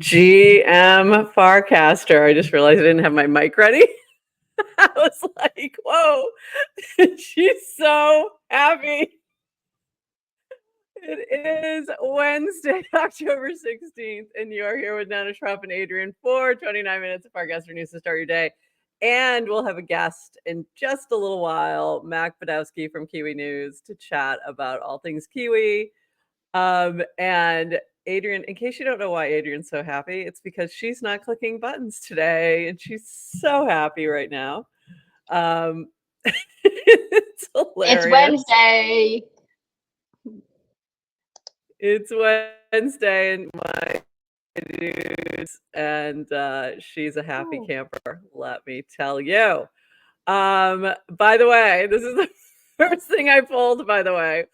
GM Farcaster. I just realized I didn't have my mic ready. I was like, whoa, she's so happy. It is Wednesday, October 16th, and you are here with Nana Schropp and Adrienne for 29 minutes of Farcaster News to start your day. And we'll have a guest in just a little while, Macbadkowski from kiwi-news, to chat about all things Kiwi. And Adrienne, in case you don't know why Adrienne's so happy, it's because she's not clicking buttons today, and she's so happy right now. It's hilarious. It's Wednesday. It's Wednesday, and my news, and she's a happy camper. Let me tell you. By the way, this is the first thing I pulled. By the way,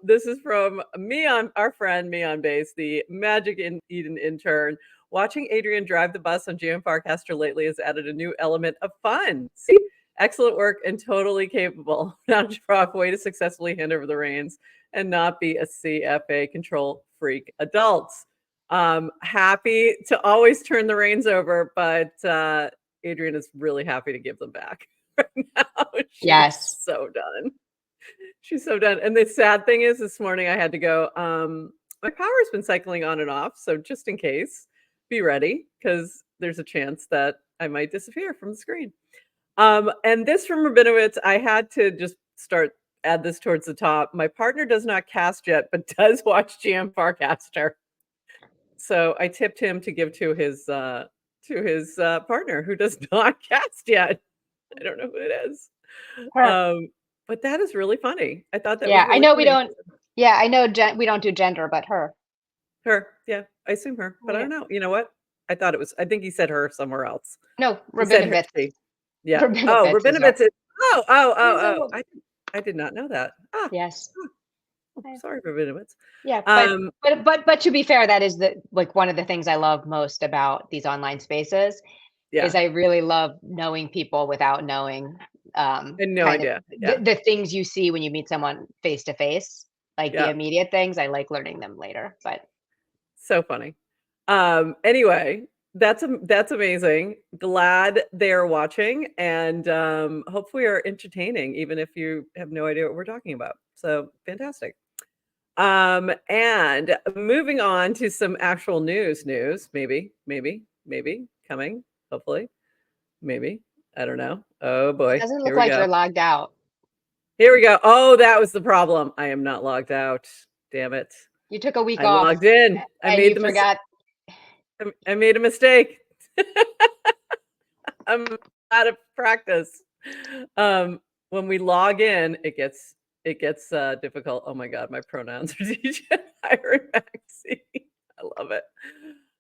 this is from me on our friend me on base, the Magic in Eden intern. Watching Adrienne drive the bus on GM Farcaster lately has added a new element of fun. See, excellent work and totally capable. Now, Schropp, way to successfully hand over the reins and not be a CFA control freak adults. Happy to always turn the reins over, but Adrienne is really happy to give them back right now. She's so done. She's so done. And the sad thing is this morning I had to go, my power's been cycling on and off. So just in case, be ready, because there's a chance that I might disappear from the screen. And this from Rabinowitz, I had to just add this towards the top. My partner does not cast yet, but does watch GM Farcaster. So I tipped him to give to his partner who does not cast yet. I don't know who it is. But that is really funny. I thought that was really I know funny. we don't. Yeah, I know we don't do gender, but her. Her, yeah, I assume her, but I don't know. You know what? I thought it was. I think he said her somewhere else. No, Rabinowitz. Yeah. Oh, Rabinowitz. Oh. I did not know that. Yes. Sorry, Rabinowitz. Yeah, but to be fair, that is one of the things I love most about these online spaces. Yeah. Is I really love knowing people without knowing no idea. The things you see when you meet someone face to face, like the immediate things. I like learning them later, but so funny. Anyway, that's amazing. Glad they're watching, and hopefully are entertaining, even if you have no idea what we're talking about. So fantastic. And moving on to some actual news, maybe coming, hopefully, maybe. I don't know. Oh boy. It doesn't look like you're logged out. Here we go. Oh, that was the problem. I am not logged out. Damn it. You took a week I off. Logged in. I made the forgot. I made a mistake. I'm out of practice. When we log in, it gets difficult. Oh my God, my pronouns are DJ Iron Maxi. I love it.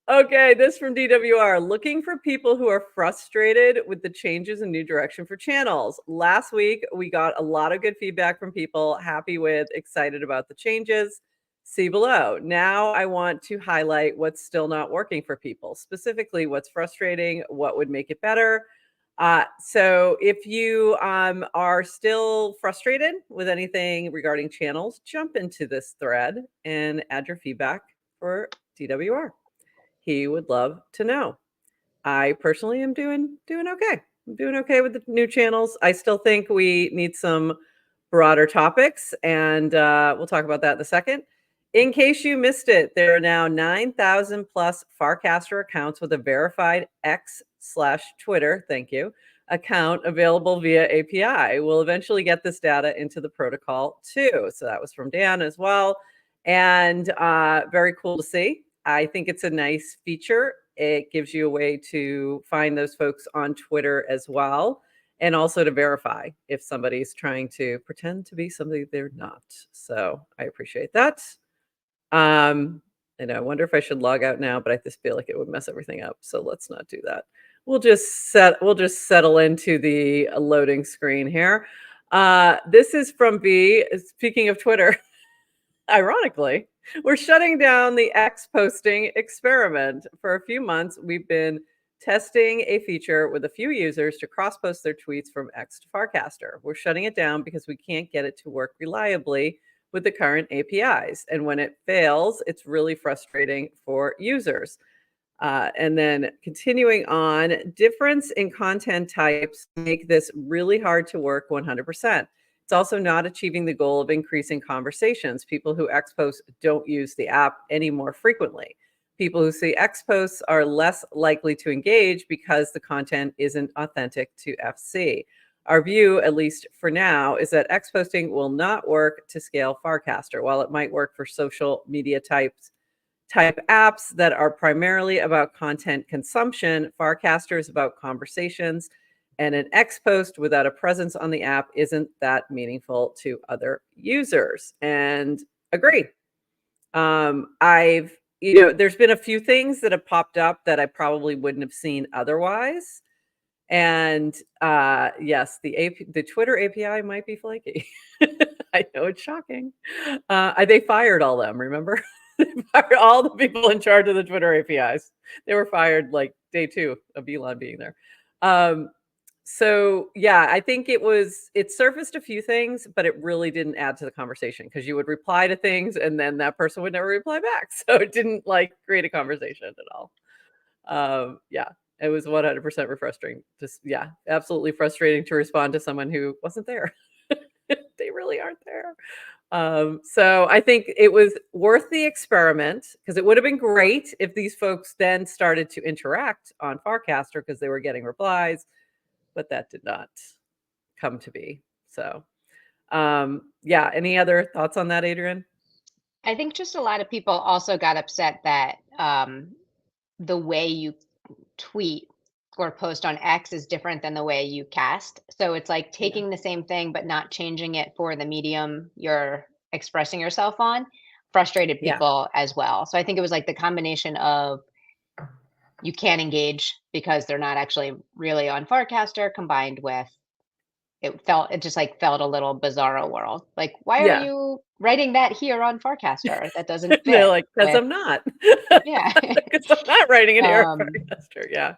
Okay, this from DWR. Looking for people who are frustrated with the changes in new direction for channels. Last week, we got a lot of good feedback from people happy with, excited about the changes. See below. Now I want to highlight what's still not working for people, specifically what's frustrating, what would make it better. So if you are still frustrated with anything regarding channels, jump into this thread and add your feedback for DWR. He would love to know. I personally am doing okay. I'm doing okay with the new channels. I still think we need some broader topics, and we'll talk about that in a second. In case you missed it, there are now 9,000 plus Farcaster accounts with a verified X/Twitter, thank you, account available via API. We'll eventually get this data into the protocol too. So that was from Dan as well. And very cool to see. I think it's a nice feature. It gives you a way to find those folks on Twitter as well, and also to verify if somebody's trying to pretend to be somebody they're not. So I appreciate that. And I wonder if I should log out now, but I just feel like it would mess everything up. So let's not do that. We'll just settle into the loading screen here. This is from B. Speaking of Twitter, ironically, we're shutting down the X posting experiment. For a few months, we've been testing a feature with a few users to cross-post their tweets from X to Farcaster. We're shutting it down because we can't get it to work reliably with the current APIs. And when it fails, it's really frustrating for users. And then continuing on, difference in content types make this really hard to work 100%. It's also not achieving the goal of increasing conversations. People who X post don't use the app any more frequently. People who see X posts are less likely to engage because the content isn't authentic to FC. Our view, at least for now, is that X posting will not work to scale Farcaster. While it might work for social media type apps that are primarily about content consumption, Farcaster is about conversations, and an X post without a presence on the app isn't that meaningful to other users. And agree. There's been a few things that have popped up that I probably wouldn't have seen otherwise. And yes, the Twitter API might be flaky. I know it's shocking. They fired all them, remember? They fired all the people in charge of the Twitter APIs. They were fired like day 2 of Elon being there. So yeah, I think it surfaced a few things, but it really didn't add to the conversation because you would reply to things and then that person would never reply back. So it didn't like create a conversation at all. Yeah, it was 100% frustrating. Just yeah, absolutely frustrating to respond to someone who wasn't there. They really aren't there. So I think it was worth the experiment because it would have been great if these folks then started to interact on Farcaster because they were getting replies, but that did not come to be. So yeah, any other thoughts on that, Adrienne? I think just a lot of people also got upset that the way you tweet or post on X is different than the way you cast. So it's like Yeah. taking the same thing but not changing it for the medium you're expressing yourself on frustrated Yeah. people as well. So I think it was like the combination of you can't engage because they're not actually really on Farcaster combined with it just like felt a little bizarro world. Like, why are Yeah. you writing that here on Farcaster? That doesn't They're fit like, because with I'm not. yeah. Because I'm not writing it here on um Farcaster. Yeah.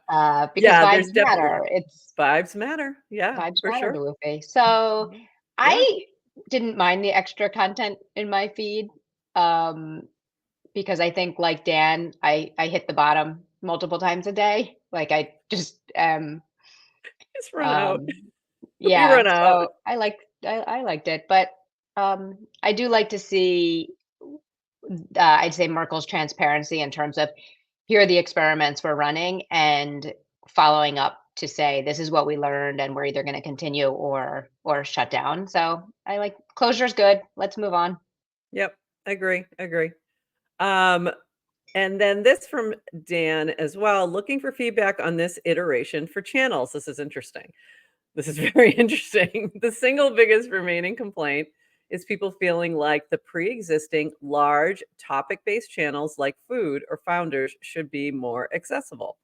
because Yeah, vibes there's definitely matter. It's vibes matter. Yeah, vibes for matter to sure. Luffy. So Mhm. Yeah. I didn't mind the extra content in my feed. Um because I think like Dan, I hit the bottom multiple times a day. Like I just Just run out. um We yeah, run out. so I liked it, but I do like to see I'd say Merkel's transparency in terms of here are the experiments we're running and following up to say this is what we learned and we're either going to continue or shut down. So I like closure's good. Let's move on. Yep. Agree. Agree. Um, and then this from Dan as well, looking for feedback on this iteration for channels. This is interesting. This is very interesting. The single biggest remaining complaint is people feeling like the pre-existing large topic-based channels like food or founders should be more accessible.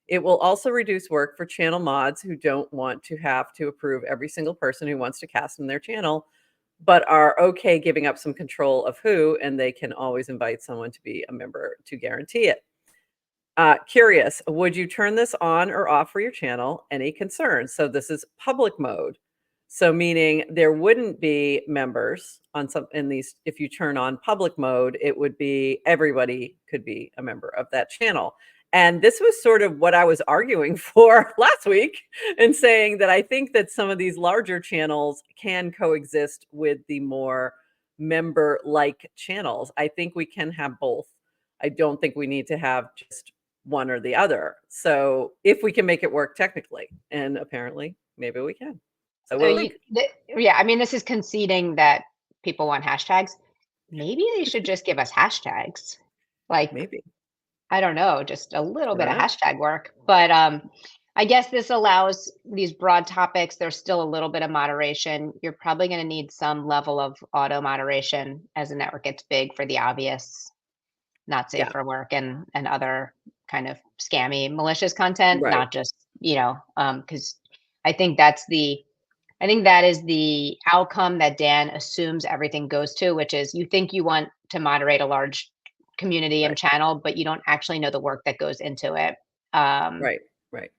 It will also reduce work for channel mods who don't want to have to approve every single person who wants to cast in their channel, but are okay giving up some control of who, and they can always invite someone to be a member to guarantee it. Curious, would you turn this on or off for your channel? Any concerns? So this is public mode. So meaning there wouldn't be members on some in these. If you turn on public mode, it would be everybody could be a member of that channel. And this was sort of what I was arguing for last week and saying that I think that some of these larger channels can coexist with the more member like channels. I think we can have both. I don't think we need to have just one or the other. So if we can make it work technically, and apparently maybe we can. So what So do you think? yeah, I mean this is conceding that people want hashtags. Maybe they should just give us hashtags. Like Maybe. I don't know, just a little I bit don't of know. hashtag work. But I guess this allows these broad topics. There's still a little bit of moderation. You're probably going to need some level of auto moderation as the network gets big for the obvious not safe Yeah. for work and other kind of scammy malicious content, Right. not just, because I think that's I think that is the outcome that Dan assumes everything goes to, which is you think you want to moderate a large community and Right. channel, but you don't actually know the work that goes into it. Um, Right. Right.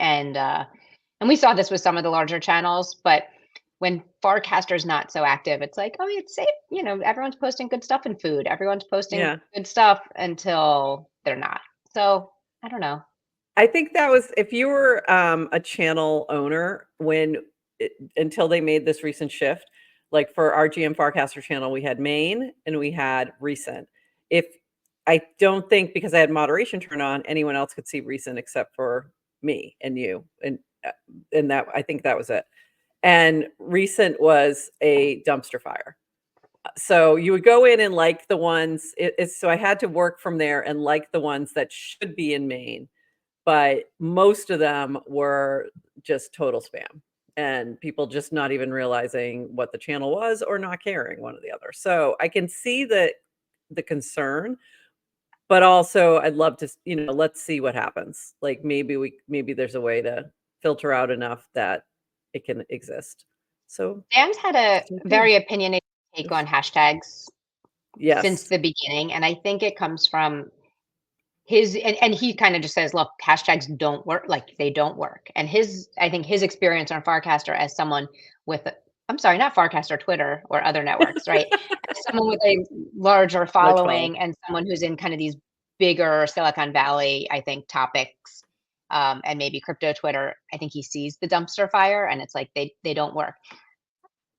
and uh, and we saw this with some of the larger channels, but when Farcaster's not so active, it's like, oh, it's safe. Everyone's posting good stuff in food. Everyone's posting Yeah. good stuff until they're not. So I don't know. I think that was if you were a channel owner until they made this recent shift, like for our GM Farcaster channel, we had main and we had recent. If I don't think because I had moderation turned on, anyone else could see recent except for me and you, and that I think that was it. And recent was a dumpster fire. So you would go in and like the ones. So I had to work from there and like the ones that should be in main, but most of them were just total spam and people just not even realizing what the channel was or not caring one or the other. So I can see the concern, but also I'd love to, let's see what happens. Like maybe there's a way to filter out enough that it can exist. So Dan's had a stay tuned. very opinionated take on hashtags since Yes. the beginning, and I think it comes from his and he kind of just says, "Look, hashtags don't work. Like they don't work." And I think his experience on Farcaster as someone with, I'm sorry, not Farcaster, Twitter or other networks, right? As someone with a larger Large following. following and someone who's in kind of these bigger Silicon Valley, I think, topics, and maybe crypto Twitter, I think he sees the dumpster fire, and it's like they don't work.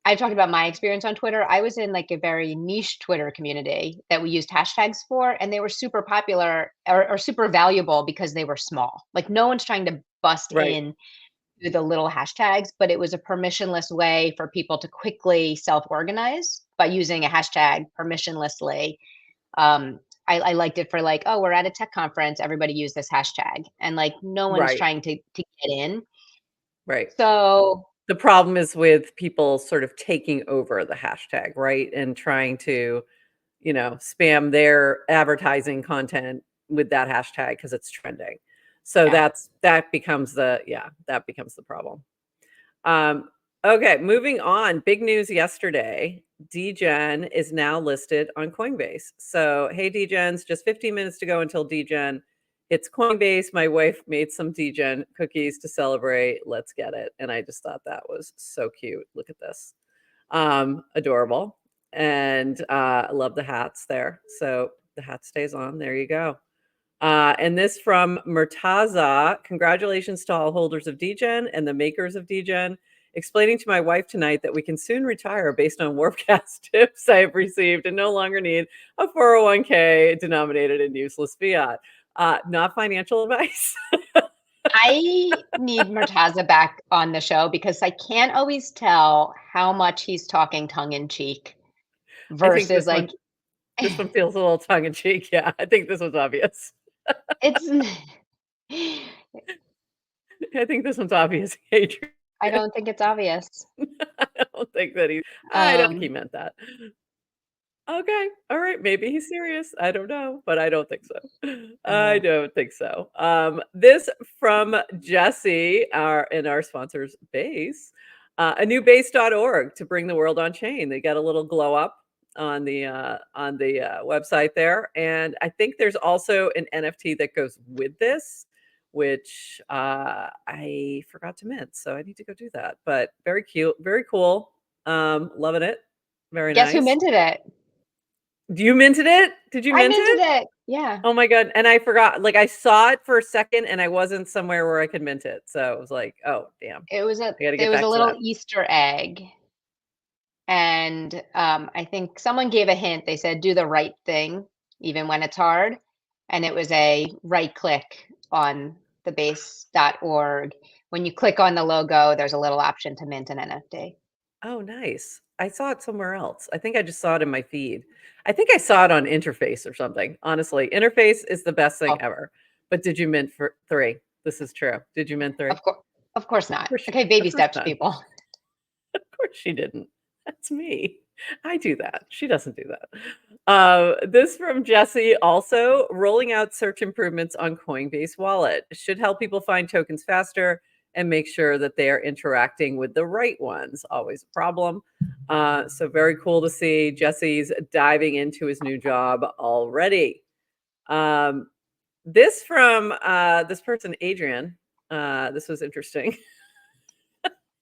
I've talked about my experience on Twitter. I was in like a very niche Twitter community that we used hashtags for, and they were super popular or super valuable because they were small. Like no one's trying to bust Right. in through the little hashtags, but it was a permissionless way for people to quickly self-organize by using a hashtag permissionlessly. I liked it for like, oh, we're at a tech conference, everybody use this hashtag, and like no one's Right. trying to get in. Right. So The problem is with people sort of taking over the hashtag, right? And trying to, spam their advertising content with that hashtag because it's trending. So yeah, that becomes the problem. Um, okay, moving on. Big news yesterday. DGen is now listed on Coinbase. So, hey, DGens, just 15 minutes to go until DGen. It's Coinbase. My wife made some DGen cookies to celebrate. Let's get it. And I just thought that was so cute. Look at this. Adorable. And I love the hats there. So the hat stays on. There you go. And this from Murtaza. Congratulations to all holders of DGen and the makers of DGen. Explaining to my wife tonight that we can soon retire based on Warpcast tips I have received and no longer need a 401k denominated in useless fiat. Not financial advice. I need Murtaza back on the show because I can't always tell how much he's talking tongue in cheek I think versus like this one feels a little tongue in cheek. Yeah, I think this was obvious. it's I think this one's obvious, Adrian. I don't think it's obvious. I don't think he Um, meant that. Okay. All right. Maybe he's serious. I don't know, but I don't think so. I uh, don't think so. This from Jesse, our sponsors base, a new base.org to bring the world on chain. They got a little glow up on the website there. And I think there's also an NFT that goes with this, which I forgot to mint. So I need to go do that. But very cute, very cool. Loving it. Very guess who nice. minted it? You minted it? Did you I mint minted it? it. Yeah. Oh my god, and I forgot, like, I saw it for a second, and I wasn't somewhere where I could mint it, so it was like, "Oh, damn. I gotta It get was a back to little that." Easter egg. And I think someone gave a hint. They said, do the right thing, even when it's hard. And it was a right click on the base.org. When you click on the logo, there's a little option to mint an NFT. Oh, nice. I saw it somewhere else. I think I just saw it in my feed. I think I saw it on Interface or something, honestly. Interface is the best thing Oh, ever. But did you mint for 3? This is true. Did you mint 3? of course. Of course not. Okay, Of baby course steps, not. people. Of course she didn't. That's me. I do that. She doesn't do that. This from Jesse also rolling out search improvements on Coinbase Wallet should help people find tokens faster and make sure that they are interacting with the right ones. Always a problem. So very cool to see Jesse's diving into his new job already. Um, this from this person, Adrienne. This was interesting.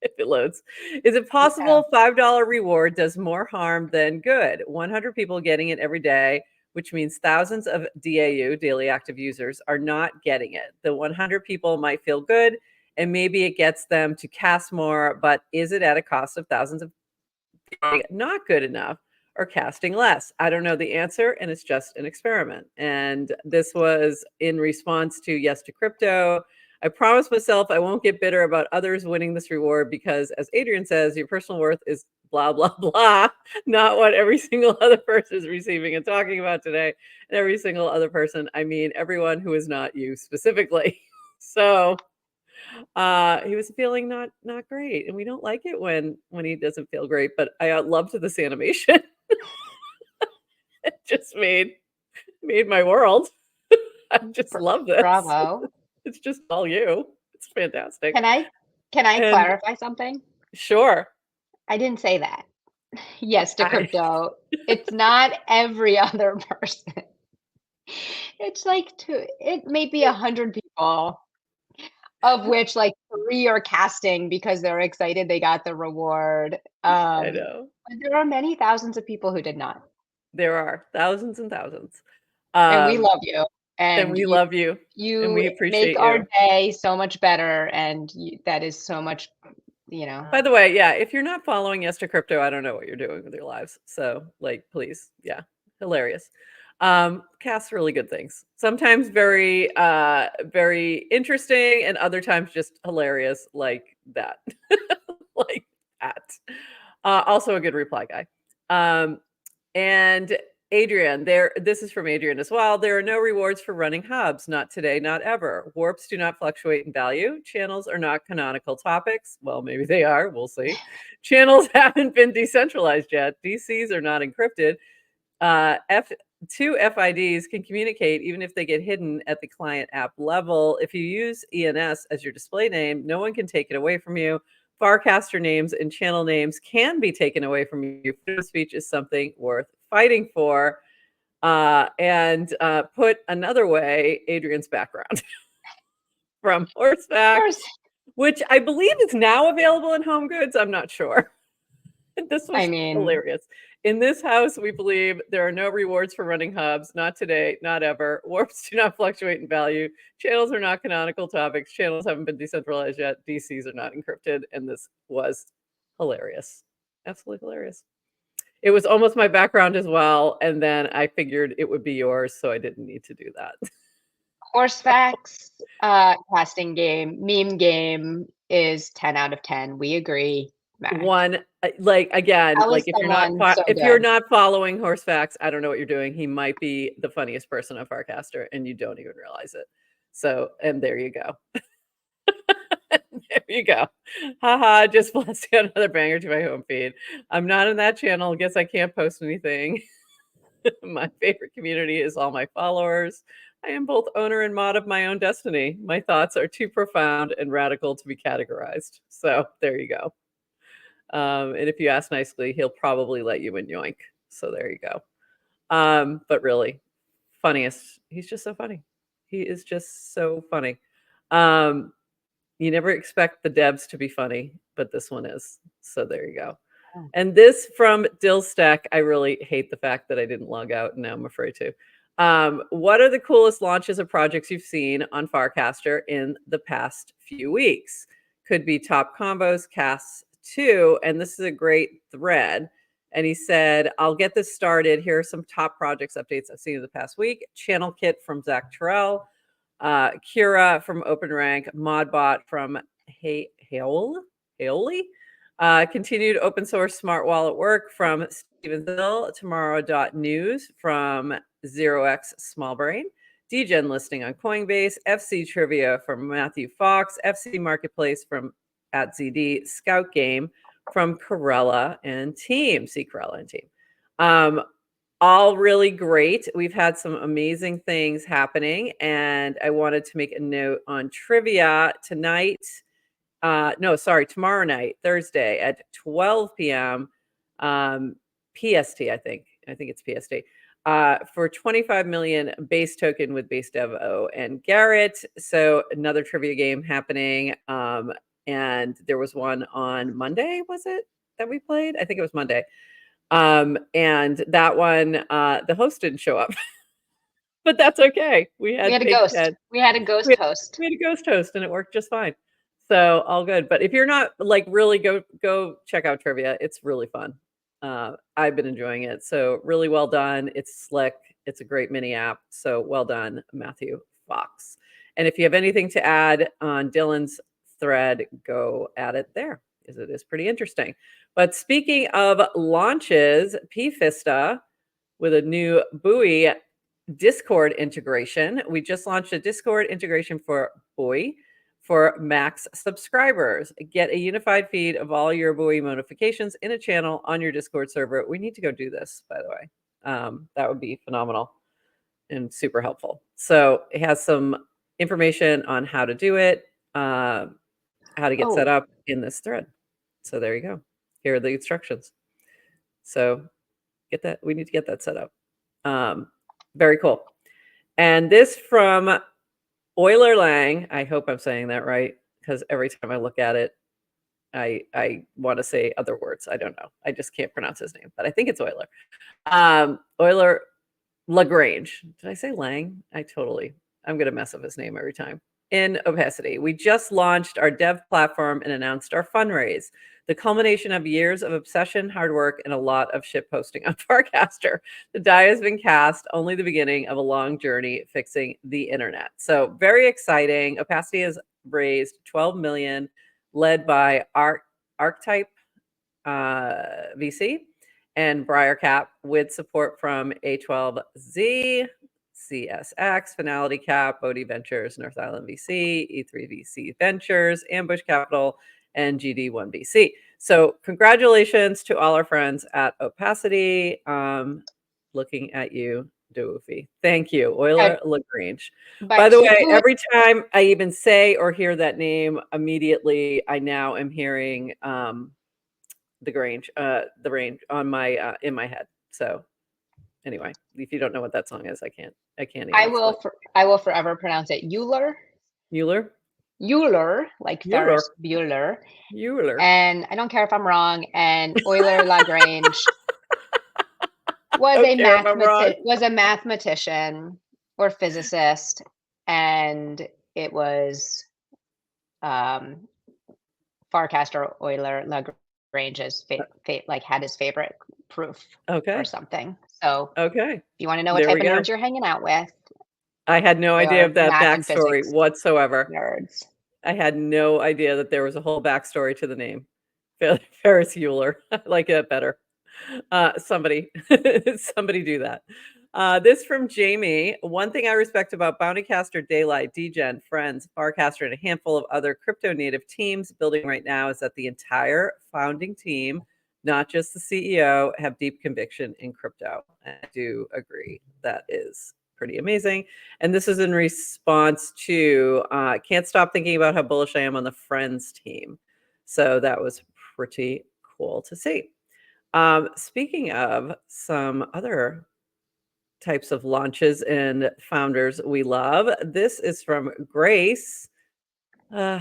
If it loads. Is it Yeah. possible $5 reward does more harm than good? 100 people getting it every day which means thousands of DAU, daily active users, are not getting it. The 100 people might feel good, and maybe it gets them to cast more, but is it at a cost of thousands of not good enough or casting less? I don't know the answer, and it's just an experiment. And this was in response to Yes to Crypto. I promised myself I won't get bitter about others winning this reward because, as Adrienne says, your personal worth is blah, blah, blah, not what every single other person is receiving and talking about today. And every single other person, I mean, everyone who is not you specifically. So he was feeling not great, and we don't like it when he doesn't feel great, but I loved this animation. It just made my world. I just love this. Bravo. It's just all you. It's fantastic. Can I And clarify something? sure. I didn't say that. Yes to crypto. It's not every other person. It's like it may be 100 people, of which like 3 are casting because they're excited they got the reward. I know. But there are many thousands of people who did not. There are thousands and thousands. And we love you. And And we love you, and you we make appreciate our you. day so much better, and that is so much, By the way, yeah, if you're not following Yes to Crypto, I don't know what you're doing with your lives. So, like, please, yeah, hilarious. Casts really good things. Sometimes very interesting, and other times just hilarious, like that, like that. Also a good reply guy. And Adrienne, this is from Adrienne as well. There are no rewards for running hubs. Not today, not ever. Warps do not fluctuate in value. Channels are not canonical topics. Well, maybe they are. We'll see. Channels haven't been decentralized yet. DCs are not encrypted. Two FIDs can communicate even if they get hidden at the client app level. If you use ENS as your display name, no one can take it away from you. Farcaster names and channel names can be taken away from you. Freedom of speech is something worth fighting for. And put another way, Adrienne's background from Horseback, which I believe is now available in Home Goods. I'm not sure. This was hilarious. In this house, we believe there are no rewards for running hubs. Not today, not ever. Warps do not fluctuate in value. Channels are not canonical topics. Channels haven't been decentralized yet. DCs are not encrypted. And this was hilarious. Absolutely hilarious. It was almost my background as well. And then I figured it would be yours, so I didn't need to do that. Horsefac's casting game, meme game is 10 out of 10. We agree. One, like, again, like if you're not following Horsefac's, I don't know what you're doing. He might be the funniest person on Farcaster, and you don't even realize it. So, and there you go. There you go. Haha, just blessed out another banger to my home feed. I'm not in that channel. Guess I can't post anything. My favorite community is all my followers. I am both owner and mod of my own destiny. My thoughts are too profound and radical to be categorized. So there you go. And if you ask nicely, he'll probably let you in yoink. So there you go. But really, funniest. He's just so funny. He is just so funny. You never expect the devs to be funny, but this one is. So there you go. And this from Dillstack, I really hate the fact that I didn't log out, and now I'm afraid to. What are the coolest launches of projects you've seen on Farcaster in the past few weeks? Could be top combos, casts too, and this is a great thread. And he said, I'll get this started. Here are some top projects updates I've seen in the past week. Channel Kit from Zach Terrell, Kira from OpenRank, Modbot from Haoli, continued open source smart wallet work from Steven Hill, Tomorrow.news from 0x Smallbrain, DGen listing on Coinbase, FC Trivia from Matthew Fox, FC Marketplace from @ZD, Scout Game from Corella and Team, see Corella and Team. All really great. We've had some amazing things happening, and I wanted to make a note on trivia tonight. Tomorrow night, Thursday at 12 p.m. PST, I think it's PST, for 25 million base token with base devo and Garrett. So another trivia game happening. And there was one on Monday, was it, that we played? I think it was Monday. And that one, the host didn't show up, but that's okay. We We had had a fake ghost. Ted. We had a We ghost had, host. we had a ghost host, and it worked just fine. So all good. But if you're not like really go check out trivia. It's really fun. I've been enjoying it. So really well done. It's slick. It's a great mini app. So well done, Matthew Fox. And if you have anything to add on Dylan's thread, go at it there because it is pretty interesting. But speaking of launches, PFISTA with a new buoy Discord integration. We just launched a Discord integration for buoy for Max subscribers. Get a unified feed of all your buoy notifications in a channel on your Discord server. We need to go do this, by the way. That would be phenomenal and super helpful. So it has some information on how to do it, how to get set Oh, up in this thread. So there you go. Here are the instructions. So get that. We need to get that set up. Very cool. And this from Euler Lang. I hope I'm saying that right because every time I look at it, I want to say other words. I don't know. I just can't pronounce his name, but I think it's Euler. Euler Lagrange. Did I say Lang? I'm going to mess up his name every time. In Opacity, we just launched our dev platform and announced our fundraise, the culmination of years of obsession, hard work, and a lot of shit posting on Farcaster. The die has been cast, only the beginning of a long journey fixing the internet. So very exciting. Opacity has raised 12 million, led by Archetype VC and Briarcap with support from A12Z, CSX, Finality Cap, Bodhi Ventures, North Island VC, E3VC Ventures, Ambush Capital, and GD1 VC. So congratulations to all our friends at Opacity. Looking at you, Doofy. Thank you, Euler Lagrange. By but the way, who? every time I even say or hear that name, immediately I now am hearing the range on my in my head. So anyway, if you don't know what that song is, I can't even explain. I will forever pronounce it Euler. Euler, Euler, like Euler, Ferris Bueller. Euler. And I don't care if I'm wrong. And Euler Lagrange Don't care if I'm wrong. was a mathematician or physicist, and it was um, Farcaster Euler Lagrange's like had his favorite proof or Okay, something. So okay. if you want to know what There type we of go. nerds you're hanging out with, I had no they idea are of that math and backstory physics whatsoever. nerds. I had no idea that there was a whole backstory to the name. Ferris Bueller. I like that better. Somebody, somebody do that. This from Jamie. One thing I respect about Bountycaster, Daylight, Degen, Friends, Farcaster, and a handful of other crypto native teams building right now is that the entire founding team, not just the CEO, have deep conviction in crypto. I do agree. That is pretty amazing. And this is in response to can't stop thinking about how bullish I am on the Friends team. So that was pretty cool to see. Speaking of some other types of launches and founders we love, this is from Grace. Uh,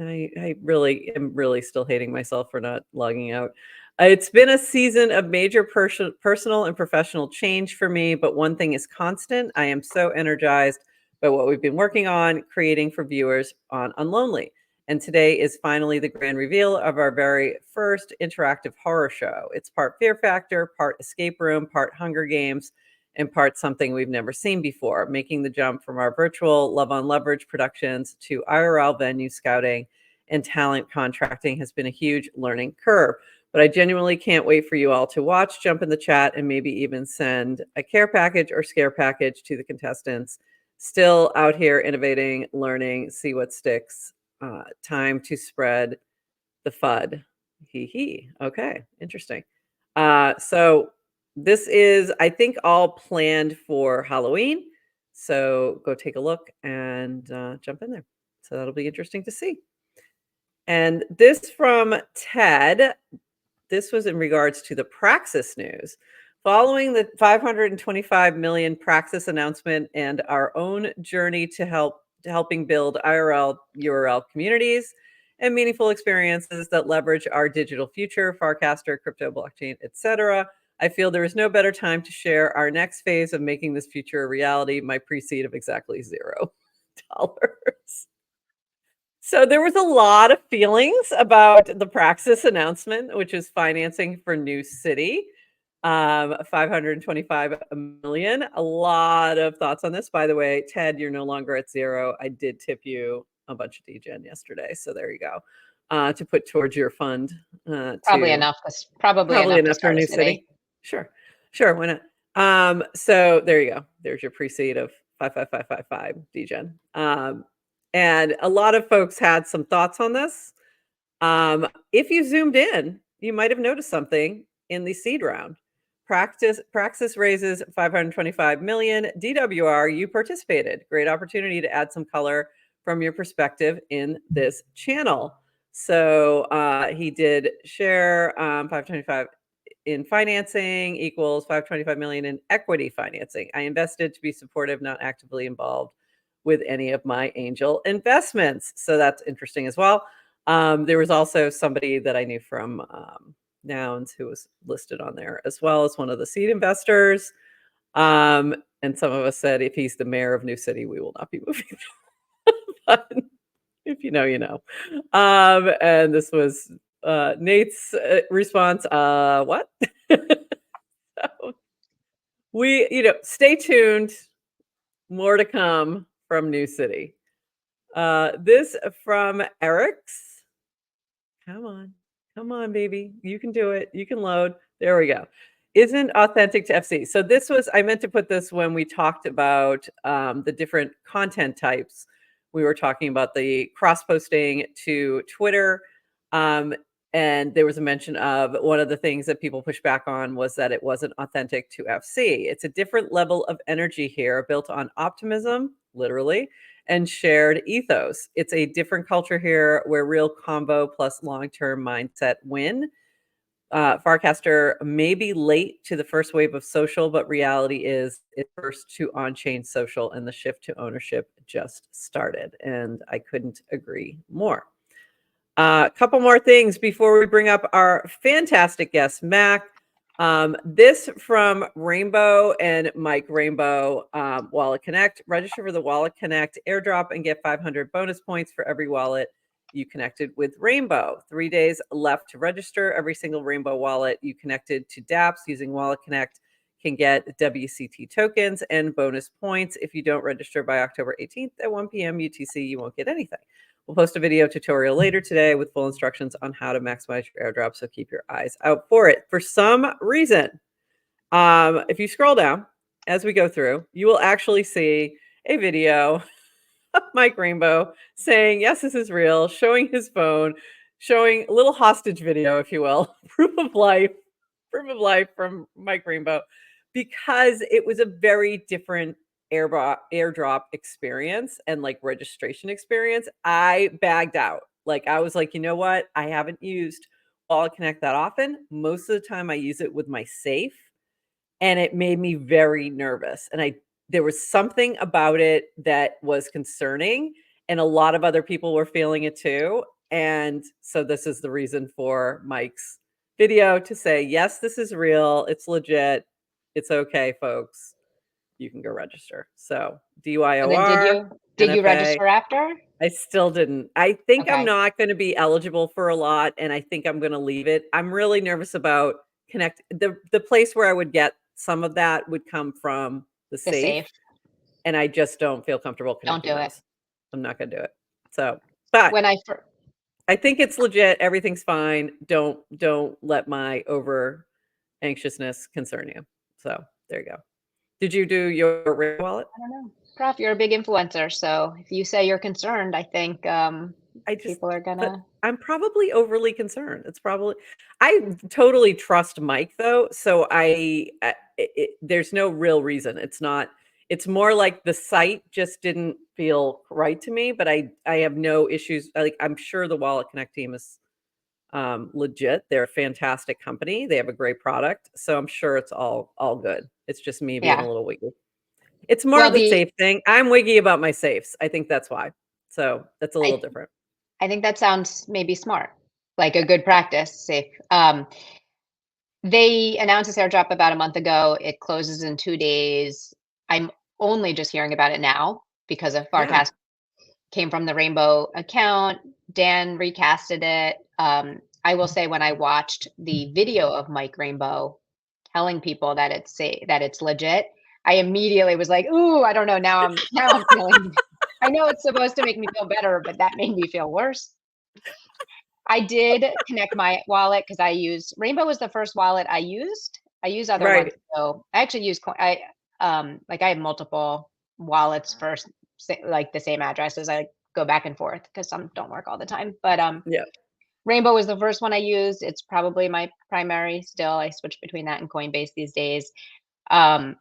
I really am really still hating myself for not logging out. It's been a season of major personal and professional change for me, but one thing is constant. I am so energized by what we've been working on, creating for viewers on Unlonely. And today is finally the grand reveal of our very first interactive horror show. It's part Fear Factor, part Escape Room, part Hunger Games, and part something we've never seen before, making the jump from our virtual Love on Leverage productions to IRL venue scouting and talent contracting has been a huge learning curve. But I genuinely can't wait for you all to watch, jump in the chat, and maybe even send a care package or scare package to the contestants. Still out here innovating, learning, see what sticks. Time to spread the FUD. Hee hee. Okay, interesting. So this is, I think, all planned for Halloween. So go take a look and jump in there. So that'll be interesting to see. And this from Ted. This was in regards to the Praxis news. Following the 525 million Praxis announcement and our own journey to helping build IRL URL communities and meaningful experiences that leverage our digital future, Farcaster, crypto, blockchain, etc., I feel there is no better time to share our next phase of making this future a reality. My pre-seed of exactly $0. So there was a lot of feelings about the Praxis announcement, which is financing for New City, 525 million. A lot of thoughts on this. By the way, Ted, you're no longer at 0. I did tip you a bunch of DGen yesterday, so there you go, to put towards your fund. Probably enough. Probably enough to For start a New city. City. Sure, why not? So there you go. There's your pre-seed of 55555 DGen. And a lot of folks had some thoughts on this. If you zoomed in, you might have noticed something in the seed round. Praxis raises 525 million. DWR, you participated. Great opportunity to add some color from your perspective in this channel. So he did share 525 in financing equals 525 million in equity financing. I invested to be supportive, not actively involved with any of my angel investments. So that's interesting as well. There was also somebody that I knew from Nouns who was listed on there as well as one of the seed investors. And some of us said, if he's the mayor of New City, we will not be moving. But if you know, you know. And this was Nate's response. What? So stay tuned. More to come from New City. This from Eric's. Come on, baby. You can do it. You can load. There we go. Isn't authentic to FC. So this was, I meant to put this when we talked about the different content types. We were talking about the cross-posting to Twitter. And there was a mention of one of the things that people pushed back on was that it wasn't authentic to FC. It's a different level of energy here built on optimism, literally, and shared ethos. It's a different culture here where real combo plus long-term mindset win. Farcaster may be late to the first wave of social, but reality is it's first to on-chain social and the shift to ownership just started. And I couldn't agree more. A couple more things before we bring up our fantastic guest, Mac. This from Rainbow and Mike Rainbow, Wallet Connect. Register for the Wallet Connect airdrop and get 500 bonus points for every wallet you connected with Rainbow. 3 days left to register. Every single Rainbow wallet you connected to dApps using Wallet Connect can get WCT tokens and bonus points. If you don't register by October 18th at 1 p.m. UTC, you won't get anything. We'll post a video tutorial later today with full instructions on how to maximize your airdrop, so keep your eyes out for it. For some reason, if you scroll down as we go through, you will actually see a video of Mike Rainbow saying, yes, this is real, showing his phone, showing a little hostage video, if you will, proof of life from Mike Rainbow, because it was a very different airdrop experience and like registration experience. I bagged out. Like I was like, you know what? I haven't used Wallet Connect that often. Most of the time I use it with my safe, and it made me very nervous. And there was something about it that was concerning, and a lot of other people were feeling it too. And so this is the reason for Mike's video to say, yes, this is real. It's legit. It's okay, folks. You can go register. So And then DYOR, did you NFA. register after? I still didn't. I think I'm Okay. not going to be eligible for a lot, and I think I'm going to leave it. I'm really nervous about the place where I would get some of that would come from the The safe, safe. and I just don't feel comfortable Don't connecting do it. those. I'm not going to do it. So, but When I I think it's legit. Everything's fine. Don't let my over anxiousness concern you. So there you go. Did you do your Ring wallet? I don't know. Prof, you're a big influencer, so if you say you're concerned, I think I just, people are but gonna. I'm probably overly concerned. It's probably, I totally trust Mike though. So there's no real reason. It's more like the site just didn't feel right to me, but I have no issues. Like I'm sure the Wallet Connect team is legit. They're a fantastic company. They have a great product. So I'm sure it's all good. It's just me being a Yeah. little wiggy. It's more Well, of the safe thing. I'm wiggy about my safes. I think that's why. So that's a little I different. I think that sounds maybe smart, like a good practice, safe. They announced this airdrop about a month ago. It closes in 2 days. I'm only just hearing about it now because of Yeah. Farcast came from the Rainbow account. Dan recasted it. I will say when I watched the video of Mike Rainbow telling people that that it's legit, I immediately was like, "Ooh, I don't know. Now I'm feeling." I know it's supposed to make me feel better, but that made me feel worse. I did connect my wallet because I used Rainbow was the first wallet I used. I use other ones, Right. so I actually use like I have multiple wallets for like the same addresses. I go back and forth because some don't work all the time. But Yeah. Rainbow was the first one I used. It's probably my primary still. I switch between that and Coinbase these days. Um,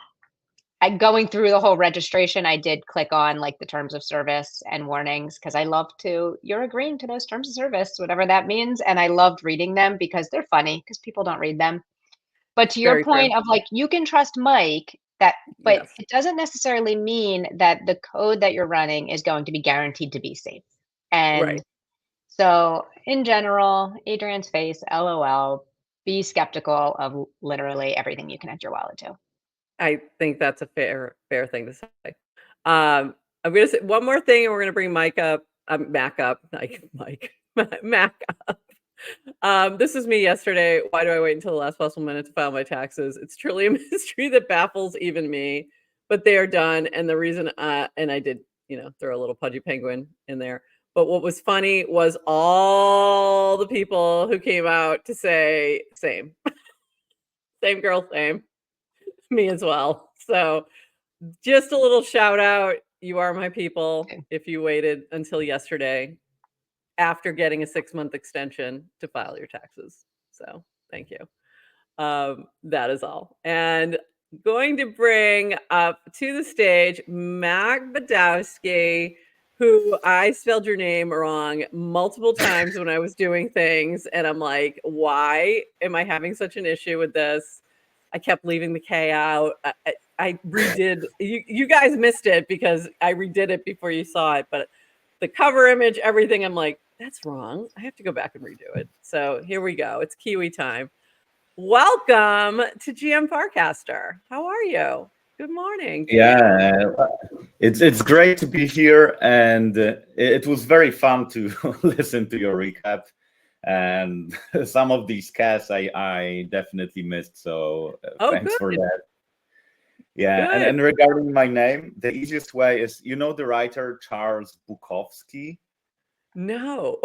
I going through the whole registration, I did click on like the terms of service and warnings because I love to, you're agreeing to those terms of service, whatever that means. And I loved reading them because they're funny because people don't read them. But to your Very true. point of like, you can trust Mike that, but Yes. it doesn't necessarily mean that the code that you're running is going to be guaranteed to be safe. And Right. so in general, Adrienne's face, LOL, be skeptical of literally everything you connect your wallet to. I think that's a fair thing to say. I'm gonna say one more thing, and we're gonna bring Mike up, Mac up, like Mike, Mac up. This is me yesterday. Why do I wait until the last possible minute to file my taxes? It's truly a mystery that baffles even me, but they are done. And the reason, and I did, throw a little pudgy penguin in there. But what was funny was all the people who came out to say, same, same girl, same, me as well. So just a little shout out. You are my people Okay. if you waited until yesterday after getting a 6-month extension to file your taxes. So thank you. That is all. And going to bring up to the stage Macbadkowski, who I spelled your name wrong multiple times when I was doing things. And I'm like, why am I having such an issue with this? I kept leaving the K out. I redid. You guys missed it because I redid it before you saw it. But the cover image, everything, I'm like, that's wrong. I have to go back and redo it. So here we go. It's Kiwi time. Welcome to GM Farcaster. How are you? Good morning to you. Yeah, it's great to be here, and it was very fun to listen to your recap. And some of these casts I definitely missed, so Oh, thanks for good. that. Yeah, Good. and regarding my name, the easiest way is, the writer Charles Bukowski. No.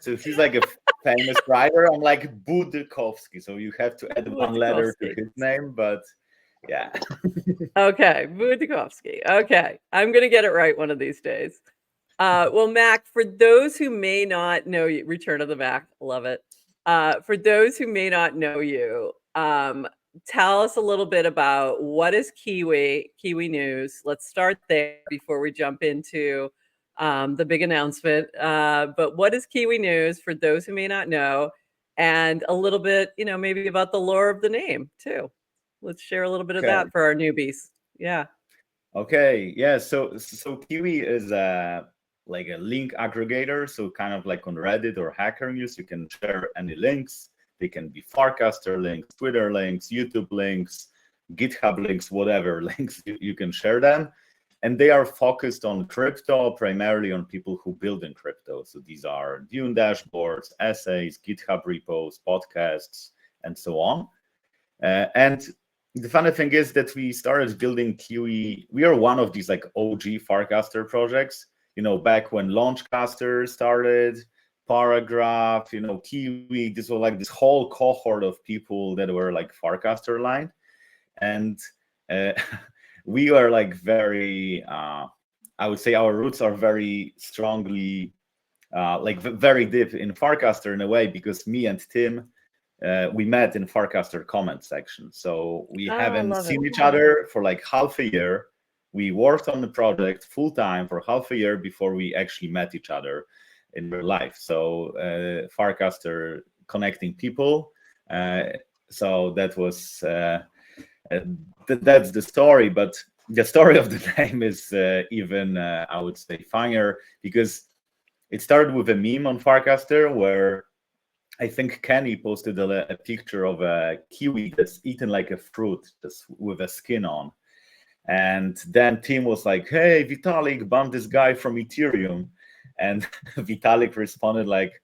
So he's like a famous writer. I'm like Budkowski, so you have to add one letter to Budkowski. his name, but yeah. Okay, Budkowski. Okay, I'm gonna get it right one of these days. Well, Mac, for those who may not know you, Return of the Mac, love it. For those who may not know you, tell us a little bit about what is kiwi-news. Let's start there before we jump into the big announcement. But what is kiwi-news for those who may not know, and a little bit, maybe about the lore of the name too. Let's share a little bit of Okay. that for our newbies. Yeah. Okay, yeah. So Kiwi is like a link aggregator. So kind of like on Reddit or Hacker News, you can share any links. They can be Farcaster links, Twitter links, YouTube links, GitHub links, whatever links you can share them. And they are focused on crypto, primarily on people who build in crypto. So these are Dune dashboards, essays, GitHub repos, podcasts, and so on. And the funny thing is that we started building Kiwi. We are one of these like OG Farcaster projects, back when Launchcaster started, Paragraph, Kiwi. This was like this whole cohort of people that were like Farcaster line. And we are like very, I would say our roots are very strongly, like very deep in Farcaster in a way, because me and Tim, we met in Farcaster comment section. So we Oh, I haven't love it. seen each other for like half a year. We worked on the project full time for half a year before we actually met each other in real life. So Farcaster connecting people. So that was that's the story. But the story of the name is even I would say funnier, because it started with a meme on Farcaster where I think Kenny posted a picture of a kiwi that's eaten like a fruit, just with a skin on. And then Tim was like, "Hey, Vitalik, ban this guy from Ethereum." And Vitalik responded like,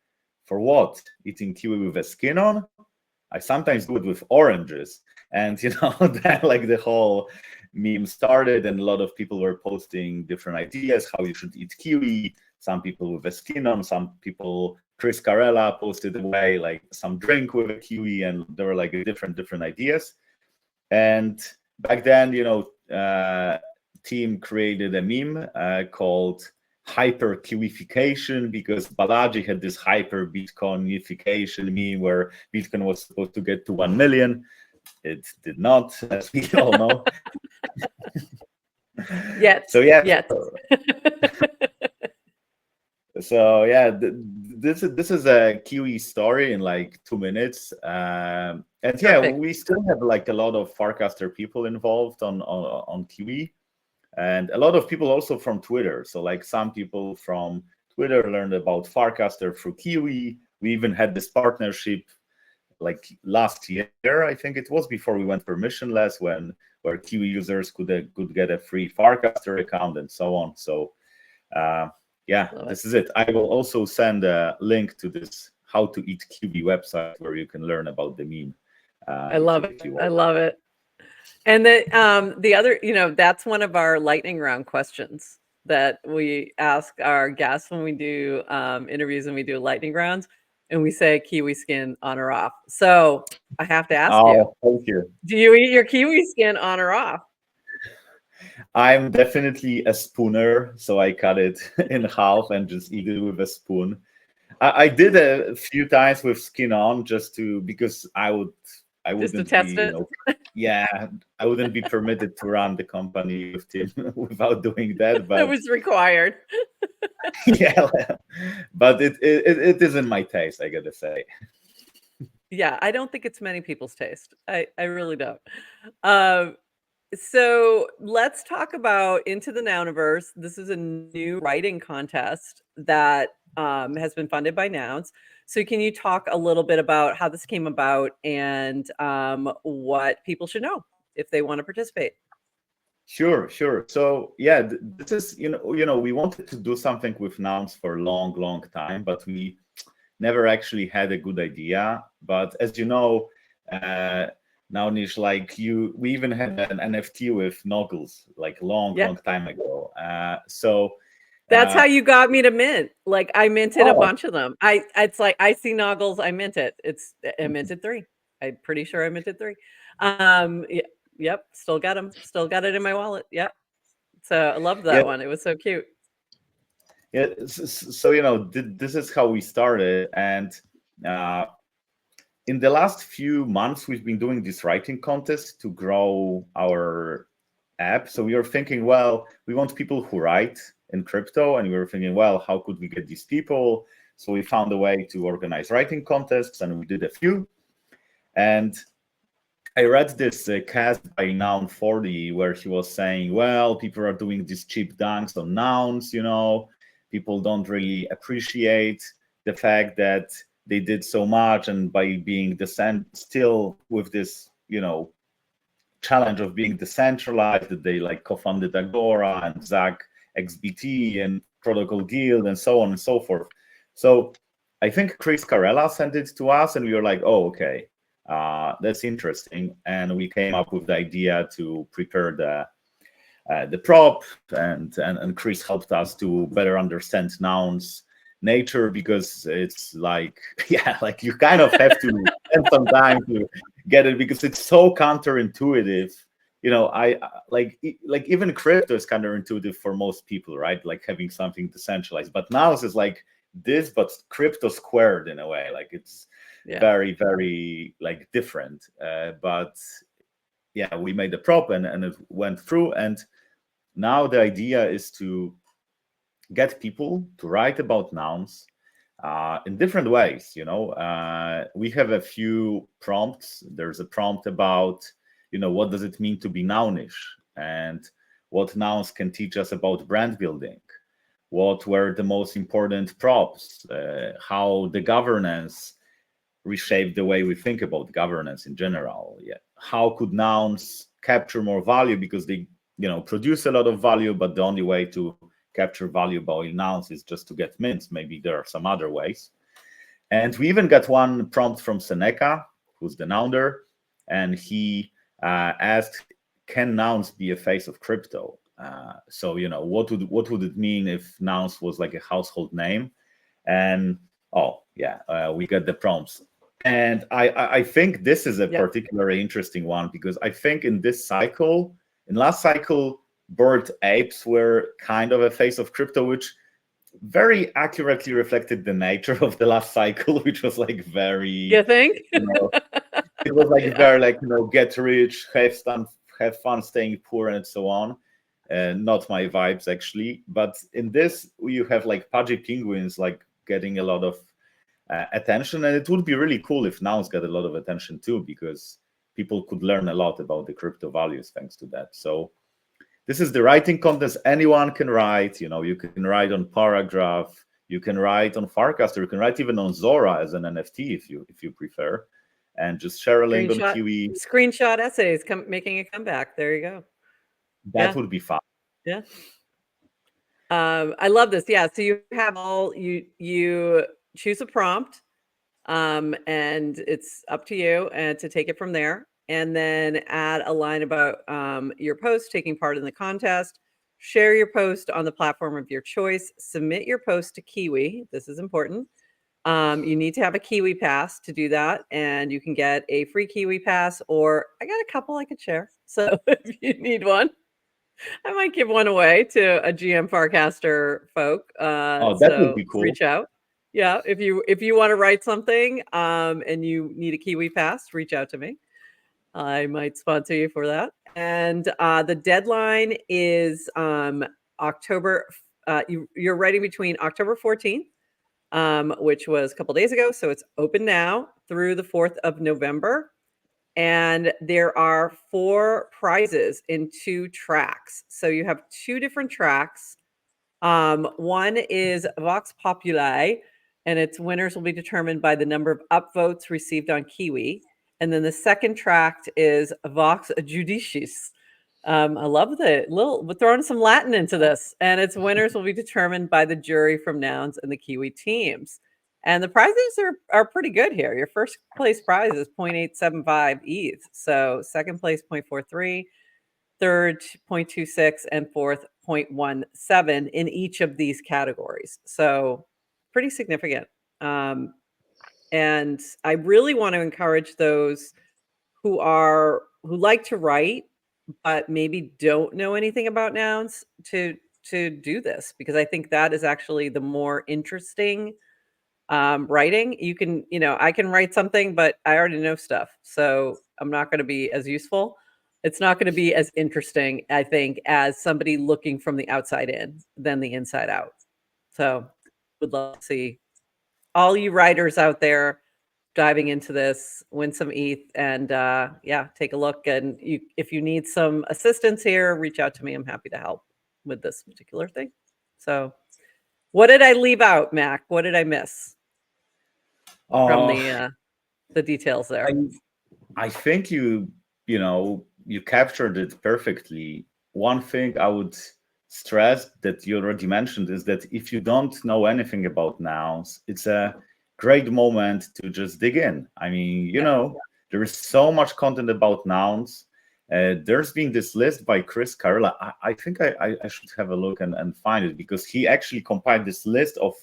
"For what? Eating kiwi with a skin on? I sometimes do it with oranges." And then like the whole meme started, and a lot of people were posting different ideas how you should eat kiwi. Some people with a skin on, some people. Chris Carella posted away like some drink with a kiwi, and there were like different ideas. And back then, team created a meme called hyper kiwification, because Balaji had this hyper Bitcoinification meme where Bitcoin was supposed to get to 1 million. It did not, as we all know. Yet. So yeah. Yet. So yeah, this is a Kiwi story in like 2 minutes, and yeah, Perfect. we still have like a lot of Farcaster people involved on Kiwi, and a lot of people also from Twitter. So like some people from Twitter learned about Farcaster through Kiwi. We even had this partnership like last year, I think it was, before we went permissionless, where Kiwi users could get a free Farcaster account and so on. So. Yeah, this is it. I will also send a link to this How to Eat Kiwi website where you can learn about the meme. I love it. I love it. And the other, that's one of our lightning round questions that we ask our guests when we do interviews and we do lightning rounds, and we say kiwi skin on or off. So I have to ask you. Thank you. Do you eat your kiwi skin on or off? I'm definitely a spooner, so I cut it in half and just eat it with a spoon. I did a few times with skin on because I wouldn't just to test be, it. Yeah, I wouldn't be permitted to run the company with Tim without doing that. But it was required. Yeah, but it isn't my taste, I gotta say. Yeah, I don't think it's many people's taste. I really don't. So let's talk about Into the Nouniverse. This is a new writing contest that has been funded by Nouns. So can you talk a little bit about how this came about and what people should know if they want to participate? Sure. So yeah, this is we wanted to do something with Nouns for a long time, but we never actually had a good idea. But as you know, Nounish, like we even had an NFT with Noggles like long time ago. So that's how you got me to mint. Like I minted a bunch of them. It's like I see Noggles, I mint it. I minted 3. I'm pretty sure I minted 3. Yep, still got them. Still got it in my wallet. Yep. So I loved that one. It was so cute. Yeah. So this is how we started, and in the last few months, we've been doing this writing contest to grow our app. So we were thinking, well, we want people who write in crypto, and we were thinking, well, how could we get these people? So we found a way to organize writing contests, and we did a few. And I read this cast by Noun40 where he was saying, well, people are doing these cheap dunks on nouns, people don't really appreciate the fact that they did so much, and by being still with this, challenge of being decentralized, that they like co-founded Agora and Zach XBT and Protocol Guild and so on and so forth. So I think Chris Carella sent it to us, and we were like, oh, okay, that's interesting. And we came up with the idea to prepare the prop, and Chris helped us to better understand nouns nature, because it's like, yeah, like you kind of have to spend some time to get it, because it's so counterintuitive. I like even crypto is counterintuitive for most people, right? Like having something decentralized, but nouns is like this, but crypto squared in a way. Like it's very, very like different. But yeah, we made the prop, and it went through, and now the idea is to get people to write about nouns in different ways. We have a few prompts. There's a prompt about, what does it mean to be nounish, and what nouns can teach us about brand building, what were the most important props, how the governance reshape the way we think about governance in general. Yeah, how could nouns capture more value, because they produce a lot of value, but the only way to capture value by nouns is just to get mints. Maybe there are some other ways. And we even got one prompt from Seneca, who's the nounder, and he asked, can nouns be a face of crypto? So what would it mean if nouns was like a household name? And we got the prompts. And I think this is a particularly interesting one, because I think in last cycle, Bored Apes were kind of a face of crypto, which very accurately reflected the nature of the last cycle, which was like very, you think? It was like very like, get rich, have fun staying poor, and so on. Not my vibes, actually. But in this, you have like pudgy penguins like getting a lot of attention, and it would be really cool if nouns got a lot of attention too, because people could learn a lot about the crypto values thanks to that. So this is the writing contest. Anyone can write. You can write on Paragraph, you can write on Farcaster, you can write even on Zora as an NFT if you prefer, and just share a link on Kiwi. Screenshot essays making a comeback. There you go. That would be fun. Yeah. I love this. Yeah. So you have you choose a prompt, and it's up to you to take it from there. And then add a line about your post, taking part in the contest. Share your post on the platform of your choice. Submit your post to Kiwi. This is important. You need to have a Kiwi pass to do that, and you can get a free Kiwi pass, or I got a couple I could share. So if you need one, I might give one away to a GM Farcaster folk. That would be cool. Reach out. Yeah, if you want to write something and you need a Kiwi pass, reach out to me. I might sponsor you for that. And the deadline is October. You're writing between October 14th, which was a couple days ago. So it's open now through the 4th of November. And there are 4 prizes in 2 tracks. So you have 2 different tracks. One is Vox Populi, and its winners will be determined by the number of upvotes received on Kiwi. And then the second track is Vox Judicis. I love we're throwing some Latin into this, and its winners will be determined by the jury from Nouns and the Kiwi teams. And the prizes are pretty good here. Your first place prize is 0.875 ETH. So second place 0.43, third 0.26, and fourth 0.17 in each of these categories. So pretty significant. And I really want to encourage those who like to write, but maybe don't know anything about nouns to do this, because I think that is actually the more interesting writing. You can, I can write something, but I already know stuff. So I'm not going to be as useful. It's not going to be as interesting, I think, as somebody looking from the outside in than the inside out. So would love to see all you writers out there diving into this, win some ETH, and take a look. And if you need some assistance here, reach out to me. I'm happy to help with this particular thing. So what did I leave out, Mac? What did I miss from the details there? I think you captured it perfectly. One thing I would stress that you already mentioned is that if you don't know anything about nouns, it's a great moment to just dig in. I mean, there is so much content about nouns. There's been this list by Chris Carrella. I think I should have a look and find it, because he actually compiled this list of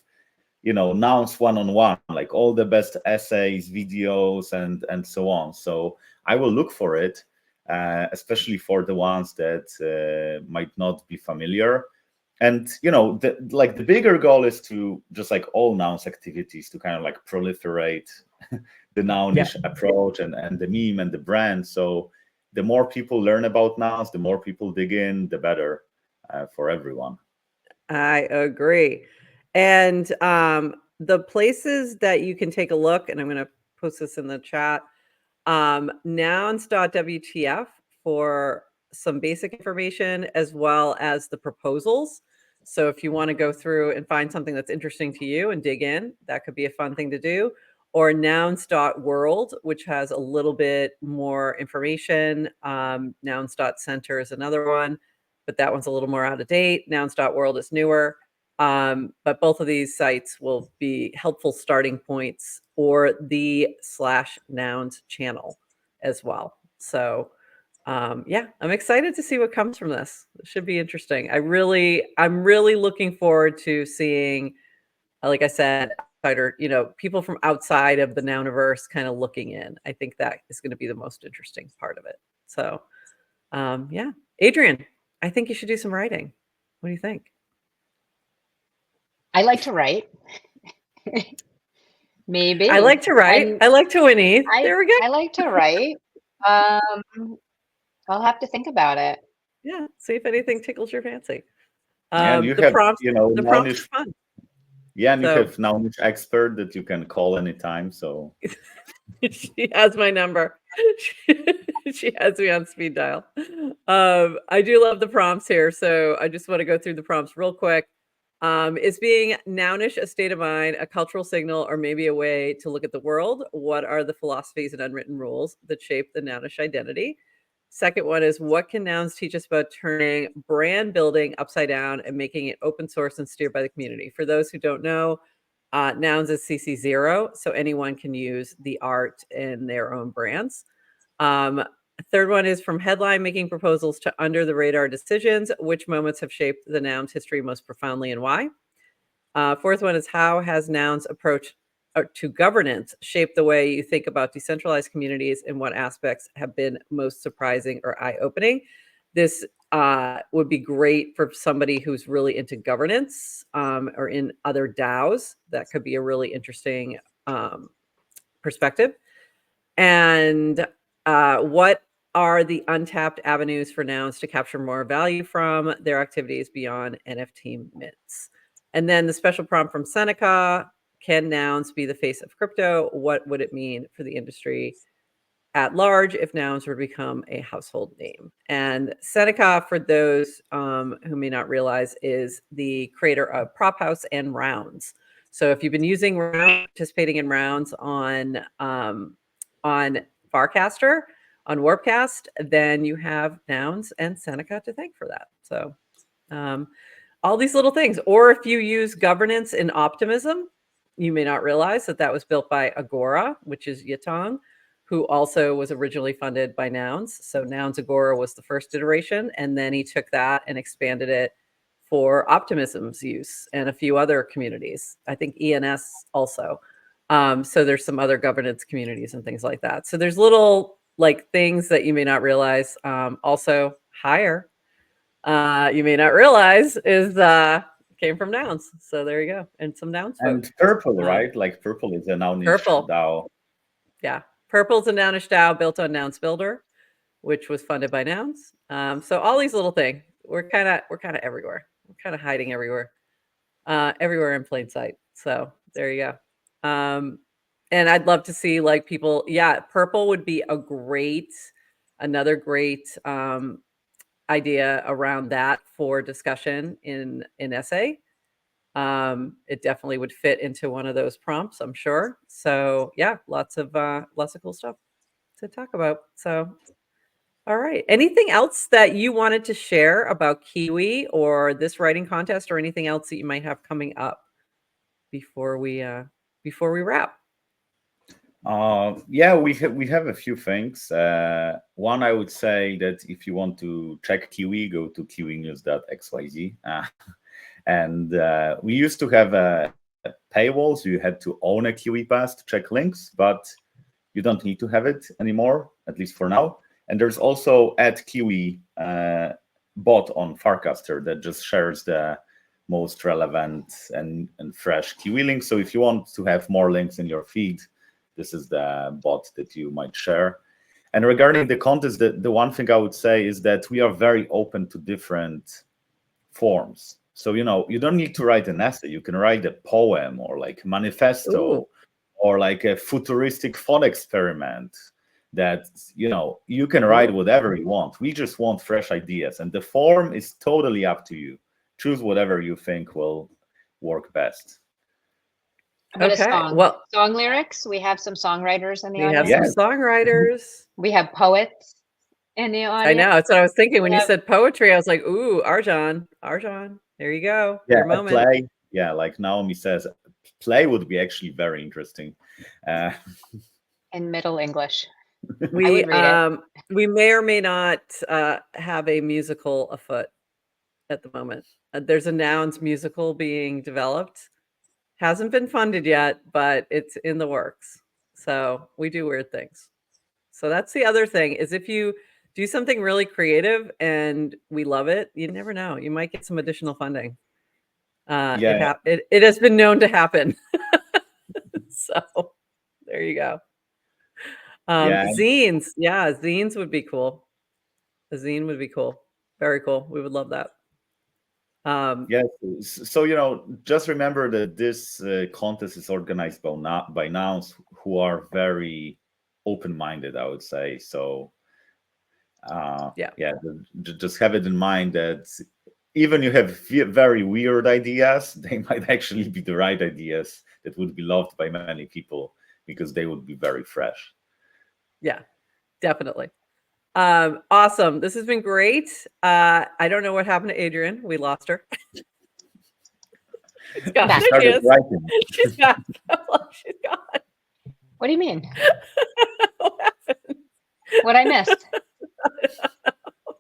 nouns one-on-one, like all the best essays, videos, and so on. So I will look for it, especially for the ones that might not be familiar. And the bigger goal is to just like all nouns activities to kind of like proliferate the nounish approach and the meme and the brand. So the more people learn about nouns, the more people dig in, the better for everyone. I agree. And the places that you can take a look, and I'm going to post this in the chat, nouns.wtf for some basic information, as well as the proposals. So if you want to go through and find something that's interesting to you and dig in, that could be a fun thing to do. or nouns.world, which has a little bit more information. Nouns.center is another one, but that one's a little more out of date. Nouns.world is newer. But both of these sites will be helpful starting points or the /nouns channel as well. So yeah, I'm excited to see what comes from this. It should be interesting. I'm really looking forward to seeing, like I said, people from outside of the Nouniverse kind of looking in. I think that is going to be the most interesting part of it. So yeah, Adrienne, I think you should do some writing. What do you think? I like to write. Maybe. I like to write. I like to Winnie. There we go. I like to write. I'll have to think about it. Yeah, see if anything tickles your fancy. And you the have, prompts, you know, the prompts are fun. Yeah, and So- you have Nounish expert that you can call anytime. So she has my number. She has me on speed dial. I do love the prompts here, so I just want to go through the prompts real quick. Is being nounish a state of mind, a cultural signal, or maybe a way to look at the world? What are the philosophies and unwritten rules that shape the nounish identity? Second one is, what can nouns teach us about turning brand building upside down and making it open source and steered by the community? For those who don't know, nouns is CC0, so anyone can use the art in their own brands. Third one is, from headline making proposals to under the radar decisions, which moments have shaped the noun's history most profoundly and why? Fourth one is, how has nouns approach to governance shaped the way you think about decentralized communities, and what aspects have been most surprising or eye-opening? This would be great for somebody who's really into governance or in other DAOs. That could be a really interesting perspective. And what are the untapped avenues for nouns to capture more value from their activities beyond NFT mints? And then the special prompt from Seneca: can nouns be the face of crypto? What would it mean for the industry at large if nouns were to become a household name? And Seneca, for those who may not realize, is the creator of Prop House and Rounds. So if you've been using participating in Rounds on Farcaster, on Warpcast, then you have nouns and Seneca to thank for that. So all these little things. Or if you use governance in optimism, you may not realize that that was built by Agora, which is Yatong, who also was originally funded by Nouns. So Nouns Agora was the first iteration, and then he took that and expanded it for Optimism's use and a few other communities. I think ENS also. So there's some other governance communities and things like that. So there's little like things that you may not realize. Also, Hire, you may not realize, is came from nouns. So there you go. And some nouns. And Purple, right? Like Purple is a nounish Purple DAO. Yeah. Purple's a nounish DAO built on Nouns Builder, which was funded by Nouns. So all these little things, we're kind of everywhere. We're kind of hiding everywhere, everywhere in plain sight. So there you go. And I'd love to see like people. Yeah, Purple would be another great idea around that for discussion in essay. It definitely would fit into one of those prompts, I'm sure. So yeah, lots of cool stuff to talk about. So, all right. Anything else that you wanted to share about Kiwi or this writing contest, or anything else that you might have coming up before we wrap? Yeah, we have a few things. One, I would say that if you want to check Kiwi, go to kiwi-news.xyz. And we used to have paywalls. You had to own a Kiwi pass to check links, but you don't need to have it anymore, at least for now. And there's also @Kiwi bot on Farcaster that just shares the most relevant and fresh Kiwi links. So if you want to have more links in your feed, this is the bot that you might share. And regarding the contest, the one thing I would say is that we are very open to different forms. So, you know, you don't need to write an essay. You can write a poem or like manifesto. Ooh. Or like a futuristic thought experiment that, you know, you can write whatever you want. We just want fresh ideas. And the form is totally up to you. Choose whatever you think will work best. How about a Okay. song? Well, Song lyrics. We have some songwriters in the we have audience. some Yes. songwriters. We have poets in the I audience. know. That's what I was thinking when you Yeah. said poetry. I was like, ooh, Arjan, there you go. Yeah, Your a moment. play. Yeah, like Naomi says, play would be actually very interesting. Uh, In Middle English. I We would read it. we may or may not have a musical afoot at the moment. There's a Nouns musical being developed. Hasn't been funded yet, but it's in the works. So we do weird things. So that's the other thing is if you do something really creative and we love it, you never know. You might get some additional funding. yeah, It has been known to happen. So there you go. yeah, Zines. Yeah, zines would be cool. A zine would be cool. Very cool. We would love that. yes. So just remember that this contest is organized by Nouns who are very open-minded, I would say. So Yeah. just have it in mind that even you have very weird ideas, they might actually be the right ideas that would be loved by many people because they would be very fresh. Yeah, definitely. Awesome. This has been great. I don't know what happened to Adrienne. We lost her. She's gone. Back. There she is. Writing. She's back. She's gone. What do you mean? What happened? What I missed?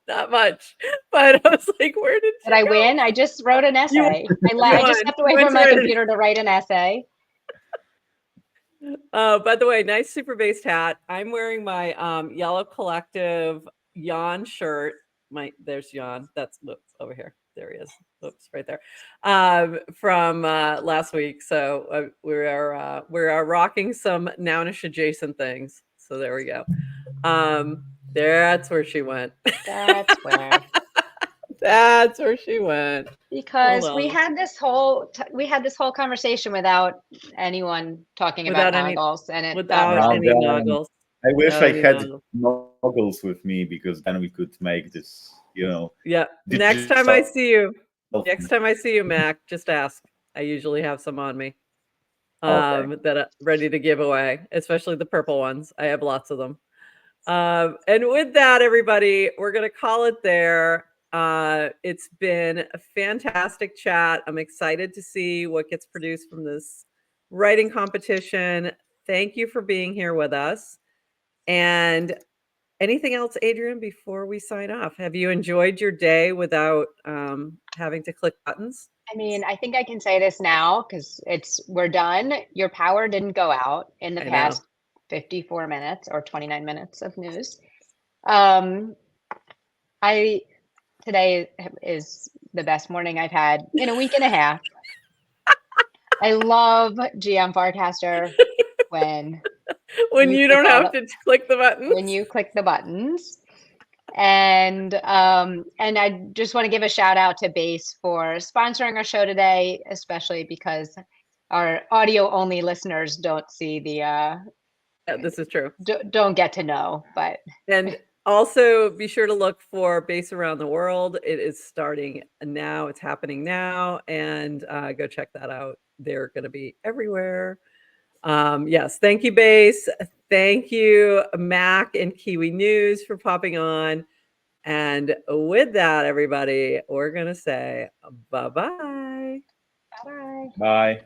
Not much. But I was like, where did she Did I go? win? I just wrote an essay. I just stepped away You from my went to computer to write an essay. By the way, nice super based hat. I'm wearing my Yellow Collective Jan shirt. There's Jan. That's over here. There he is. Oops, right there. From last week. So we are rocking some Nounish adjacent things. So there we go. That's where she went. That's where. That's where she went. Because Hold we on. had this whole conversation without anyone talking Without about any- noggles, and it got Without wrong. any noggles. I wish Without I any had noggles. noggles with me because then we could make this, Yeah. Next time I see you, Mac, just ask. I usually have some on me. Okay. That are ready to give away, especially the purple ones. I have lots of them. And with that, everybody, we're gonna call it there. It's been a fantastic chat. I'm excited to see what gets produced from this writing competition. Thank you for being here with us. And anything else, Adrienne, before we sign off? Have you enjoyed your day without having to click buttons? I mean, I think I can say this now because we're done. Your power didn't go out in the past 54 minutes or 29 minutes of news. Today is the best morning I've had in a week and a half. I love GM Farcaster when you don't have to click the buttons. When you click the buttons. And I just want to give a shout out to Base for sponsoring our show today, especially because our audio only listeners don't see the Yeah, this is true. Don't get to know, but and also be sure to look for Base Around the World. It is starting now. It's happening now, and go check that out. They're going to be everywhere. Yes, thank you, Base. Thank you, Mac and kiwi-news for popping on. And with that, everybody, we're going to say bye-bye. bye. Bye.